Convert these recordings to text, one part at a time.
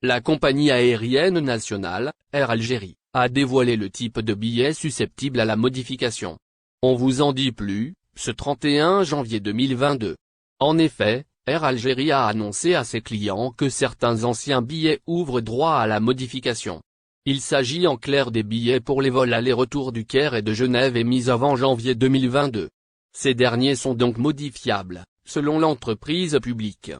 La compagnie aérienne nationale, Air Algérie, a dévoilé le type de billet susceptible à la modification. On vous en dit plus, ce 31 janvier 2022. En effet, Air Algérie a annoncé à ses clients que certains anciens billets ouvrent droit à la modification. Il s'agit en clair des billets pour les vols aller-retour du Caire et de Genève émis avant janvier 2022. Ces derniers sont donc modifiables, selon l'entreprise publique.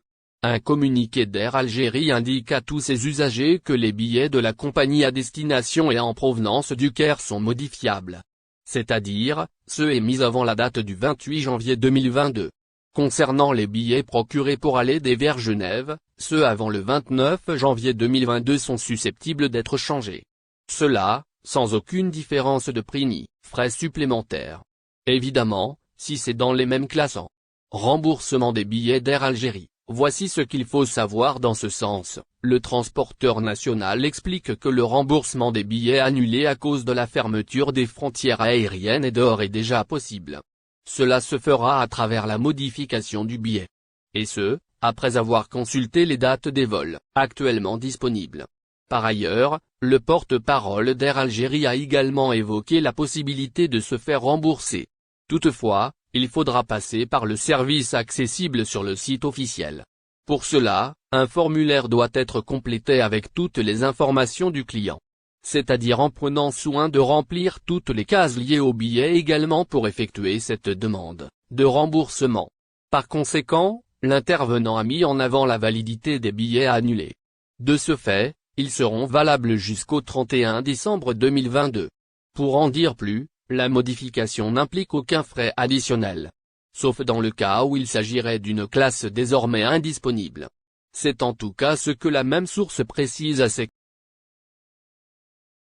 Un communiqué d'Air Algérie indique à tous ses usagers que les billets de la compagnie à destination et en provenance du Caire sont modifiables. C'est-à-dire, ceux émis avant la date du 28 janvier 2022. Concernant les billets procurés pour aller vers Genève, ceux avant le 29 janvier 2022 sont susceptibles d'être changés. Cela, sans aucune différence de prix ni frais supplémentaires. Évidemment, si c'est dans les mêmes classants. Remboursement des billets d'Air Algérie. Voici ce qu'il faut savoir dans ce sens. Le transporteur national explique que le remboursement des billets annulés à cause de la fermeture des frontières aériennes est d'ores et déjà possible. Cela se fera à travers la modification du billet. Et ce, après avoir consulté les dates des vols actuellement disponibles. Par ailleurs, le porte-parole d'Air Algérie a également évoqué la possibilité de se faire rembourser. Toutefois, il faudra passer par le service accessible sur le site officiel. Pour cela, un formulaire doit être complété avec toutes les informations du client. C'est-à-dire en prenant soin de remplir toutes les cases liées au billet également pour effectuer cette demande de remboursement. Par conséquent, l'intervenant a mis en avant la validité des billets annulés. De ce fait, ils seront valables jusqu'au 31 décembre 2022. Pour en dire plus, la modification n'implique aucun frais additionnel. Sauf dans le cas où il s'agirait d'une classe désormais indisponible. C'est en tout cas ce que la même source précise à ses